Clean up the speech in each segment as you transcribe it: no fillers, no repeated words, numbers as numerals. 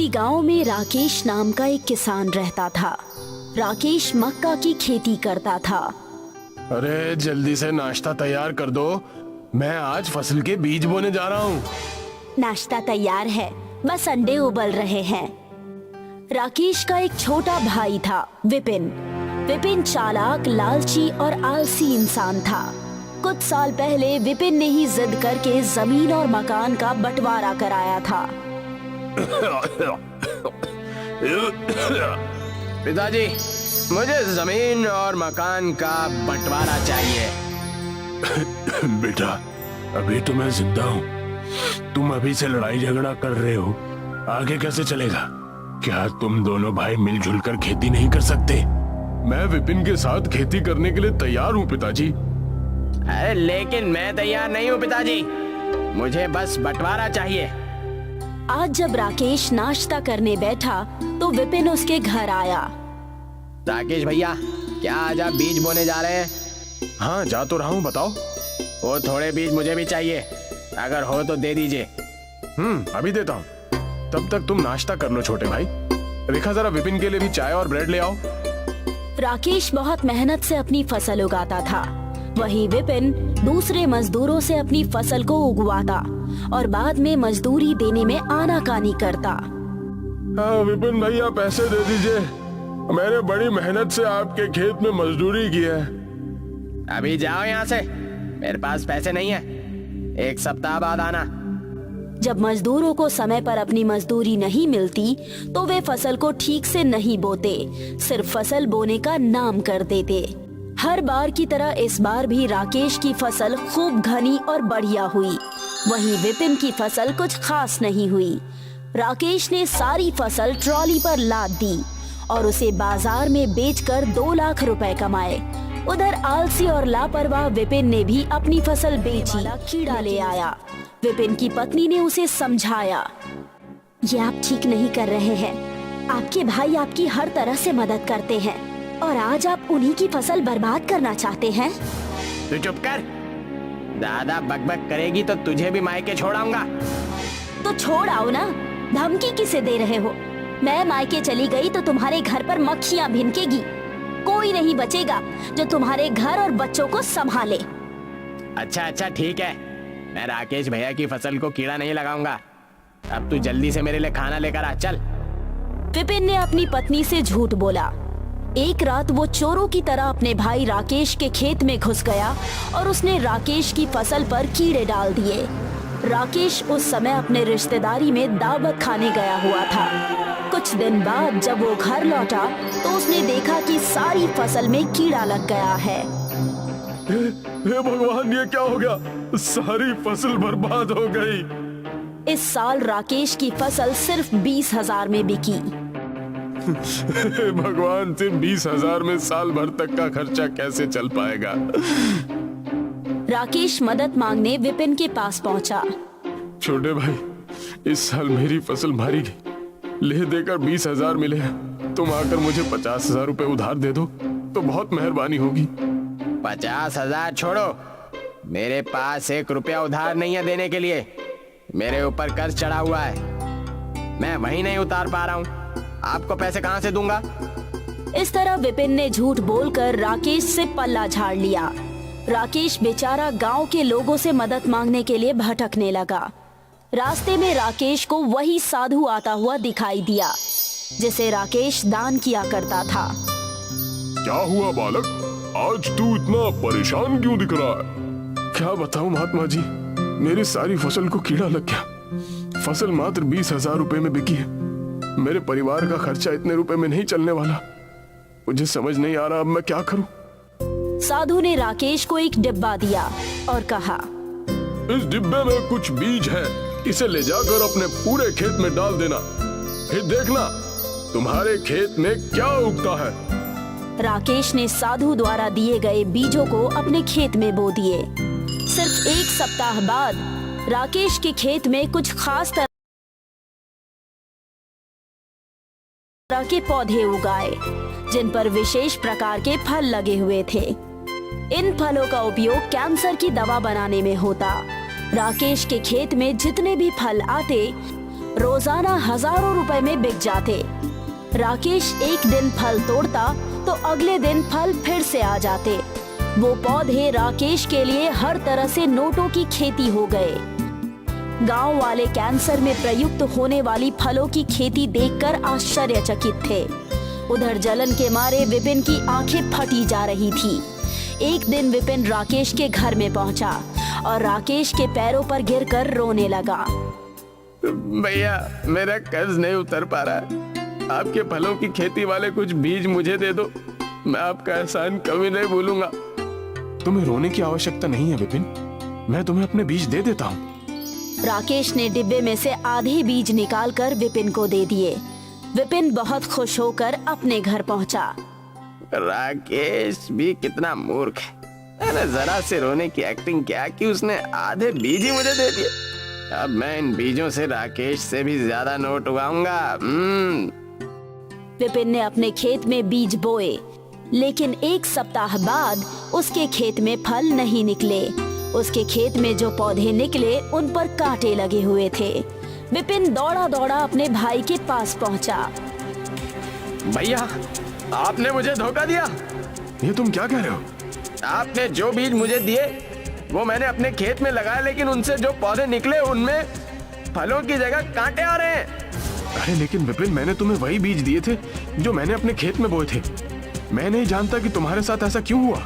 गांव में राकेश नाम का एक किसान रहता था। राकेश मक्का की खेती करता था। अरे जल्दी से नाश्ता तैयार कर दो, मैं आज फसल के बीज बोने जा रहा हूँ। नाश्ता तैयार है, बस अंडे उबल रहे हैं। राकेश का एक छोटा भाई था, विपिन। विपिन चालाक, लालची और आलसी इंसान था। कुछ साल पहले विपिन ने ही जिद करके जमीन और मकान का बंटवारा कराया था। पिताजी, मुझे जमीन और मकान का बंटवारा चाहिए। बेटा, अभी तो मैं जिंदा हूँ, तुम अभी से लड़ाई झगड़ा कर रहे हो, आगे कैसे चलेगा? क्या तुम दोनों भाई मिलजुल कर खेती नहीं कर सकते? मैं विपिन के साथ खेती करने के लिए तैयार हूँ पिताजी। अरे लेकिन मैं तैयार नहीं हूँ पिताजी, मुझे बस बंटवारा चाहिए। आज जब राकेश नाश्ता करने बैठा तो विपिन उसके घर आया। राकेश भैया, क्या आज आप बीज बोने जा रहे हैं? हाँ, जा तो रहा हूँ, बताओ। वो थोड़े बीज मुझे भी चाहिए, अगर हो तो दे दीजिए। अभी देता हूँ, तब तक तुम नाश्ता कर लो छोटे भाई। रेखा, जरा विपिन के लिए भी चाय और ब्रेड ले आओ। राकेश बहुत मेहनत से अपनी फसल उगाता था, वहीं विपिन दूसरे मजदूरों से अपनी फसल को उगवाता और बाद में मजदूरी देने में आनाकानी करता। हाँ विपिन भैया, पैसे दे दीजिए, मैंने बड़ी मेहनत से आपके खेत में मजदूरी की है। अभी जाओ यहाँ से, मेरे पास पैसे नहीं है, एक सप्ताह बाद आना। जब मजदूरों को समय पर अपनी मजदूरी नहीं मिलती तो वे फसल को ठीक से नहीं बोते, सिर्फ फसल बोने का नाम कर देते। हर बार की तरह इस बार भी राकेश की फसल खूब घनी और बढ़िया हुई, वहीं विपिन की फसल कुछ खास नहीं हुई। राकेश ने सारी फसल ट्रॉली पर लाद दी और उसे बाजार में बेचकर 2 लाख रुपए कमाए। उधर आलसी और लापरवाह विपिन ने भी अपनी फसल बेची, कीड़ा ले आया। विपिन की पत्नी ने उसे समझाया, ये आप ठीक नहीं कर रहे हैं, आपके भाई आपकी हर तरह से मदद करते हैं और आज आप उन्हीं की फसल बर्बाद करना चाहते हैं। तू चुप कर, ज्यादा बकबक करेगी तो तुझे भी मायके छोड़ाऊंगा। तो छोड़ आओ ना, धमकी किसे दे रहे हो? मैं मायके चली गई तो तुम्हारे घर पर मक्खियां भिनकेगी, कोई नहीं बचेगा जो तुम्हारे घर और बच्चों को संभाले। अच्छा ठीक है, मैं राकेश भैया की फसल को कीड़ा नहीं लगाऊंगा। अब तू जल्दी से मेरे लिए खाना लेकर आ, चल। विपिन ने अपनी पत्नी से झूठ बोला। एक रात वो चोरों की तरह अपने भाई राकेश के खेत में घुस गया और उसने राकेश की फसल पर कीड़े डाल दिए। राकेश उस समय अपने रिश्तेदारी में दावत खाने गया हुआ था। कुछ दिन बाद जब वो घर लौटा तो उसने देखा कि सारी फसल में कीड़ा लग गया है। हे भगवान, ये क्या हो गया? सारी फसल बर्बाद हो गई। इस साल राकेश की फसल सिर्फ 20,000 में बिकी। भगवान, सिर्फ 20,000 में साल भर तक का खर्चा कैसे चल पाएगा? राकेश मदद मांगने विपिन के पास पहुंचा। छोटे भाई, इस साल मेरी फसल मारी गई, ले देकर 20,000 मिले हैं, तुम आकर मुझे 50,000 रुपए उधार दे दो तो बहुत मेहरबानी होगी। 50,000 छोड़ो, मेरे पास 1 रुपया उधार नहीं है देने के लिए, मेरे ऊपर कर्ज चढ़ा हुआ है, मैं वही नहीं उतार पा रहा हूँ, आपको पैसे कहाँ से दूंगा? इस तरह विपिन ने झूठ बोलकर राकेश से पल्ला झाड़ लिया। राकेश बेचारा गांव के लोगों से मदद मांगने के लिए भटकने लगा। रास्ते में राकेश को वही साधु आता हुआ दिखाई दिया जिसे राकेश दान किया करता था। क्या हुआ बालक, आज तू इतना परेशान क्यों दिख रहा है? क्या बताऊं महात्मा जी, मेरी सारी फसल को कीड़ा लग गया। फसल मात्र 20,000 रुपए में बिकी है, मेरे परिवार का खर्चा इतने रुपए में नहीं चलने वाला, मुझे समझ नहीं आ रहा अब मैं क्या करूं। साधु ने राकेश को एक डिब्बा दिया और कहा, इस डिब्बे में कुछ बीज है, इसे ले जाकर अपने पूरे खेत में डाल देना, फिर देखना तुम्हारे खेत में क्या उगता है। राकेश ने साधु द्वारा दिए गए बीजों को अपने खेत में बो दिए। सिर्फ 1 सप्ताह बाद राकेश के खेत में कुछ खास तरह के पौधे उगाए जिन पर विशेष प्रकार के फल लगे हुए थे। इन फलों का उपयोग कैंसर की दवा बनाने में होता। राकेश के खेत में जितने भी फल आते रोजाना हजारों रुपए में बिक जाते। राकेश एक दिन फल तोड़ता तो अगले दिन फल फिर से आ जाते। वो पौधे राकेश के लिए हर तरह से नोटों की खेती हो गए। गांव वाले कैंसर में प्रयुक्त होने वाली फलों की खेती देखकर आश्चर्यचकित थे। उधर जलन के मारे विपिन की आंखें फटी जा रही थी। एक दिन विपिन राकेश के घर में पहुंचा और राकेश के पैरों पर गिरकर रोने लगा। भैया, मेरा कर्ज नहीं उतर पा रहा है। आपके फलों की खेती वाले कुछ बीज मुझे दे दो, मैं आपका एहसान कभी नहीं भूलूंगा। तुम्हें रोने की आवश्यकता नहीं है विपिन, मैं तुम्हें अपने बीज दे देता हूँ। राकेश ने डिब्बे में से आधे बीज निकालकर विपिन को दे दिए। विपिन बहुत खुश होकर अपने घर पहुंचा। राकेश भी कितना मूर्ख है। मैंने जरा से रोने की एक्टिंग क्या कि उसने आधे बीज ही मुझे दे दिए। अब मैं इन बीजों से राकेश से भी ज्यादा नोट उगाऊंगा। विपिन ने अपने खेत में बीज बोए, लेकिन एक सप्ताह बाद उसके खेत में फल नहीं निकले। उसके खेत में जो पौधे निकले उन पर कांटे लगे हुए थे। विपिन दौड़ा दौड़ा अपने भाई के पास पहुंचा। भैया, आपने मुझे धोखा दिया। ये तुम क्या कह रहे हो? आपने जो बीज मुझे दिए वो मैंने अपने खेत में लगाया, लेकिन उनसे जो पौधे निकले उनमें फलों की जगह कांटे आ रहे हैं। अरे लेकिन विपिन, मैंने तुम्हें वही बीज दिए थे जो मैंने अपने खेत में बोए थे। मैं नहीं जानता कि तुम्हारे साथ ऐसा क्यों हुआ।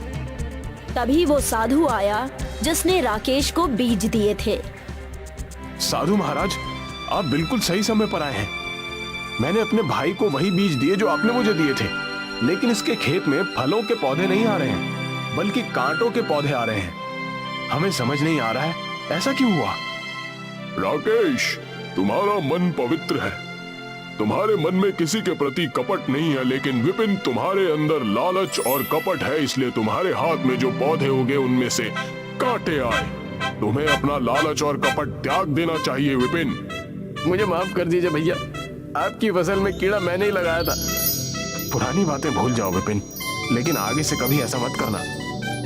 तभी वो साधु आया जिसने राकेश को बीज दिए थे। साधु महाराज, आप बिल्कुल सही समय पर आए हैं। मैंने अपने भाई को वही बीज दिए जो आपने मुझे दिए थे, लेकिन इसके खेत में फलों के पौधे नहीं आ रहे हैं, बल्कि कांटों के पौधे आ रहे हैं। हमें समझ नहीं आ रहा है ऐसा क्यों हुआ। राकेश, तुम्हारा मन पवित्र है, तुम्हारे मन में किसी के प्रति कपट नहीं है, लेकिन विपिन, तुम्हारे अंदर लालच और कपट है, इसलिए तुम्हारे हाथ में जो पौधे उगे उनमें से कांटे आए। तुम्हें अपना लालच और कपट त्याग देना चाहिए विपिन। मुझे माफ कर दीजिए भैया, आपकी फसल में कीड़ा मैंने ही लगाया था। पुरानी बातें भूल जाओ विपिन, लेकिन आगे से कभी ऐसा मत करना।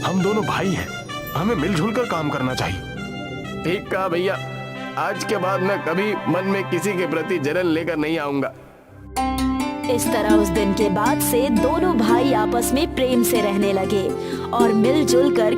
हम दोनों भाई हैं, हमें मिलजुल कर काम करना चाहिए। ठीक कहा भैया, आज के बाद मैं कभी मन में किसी के प्रति जलन लेकर नहीं आऊंगा। इस तरह उस दिन के बाद से दोनों भाई आपस में प्रेम से रहने लगे और मिलजुल कर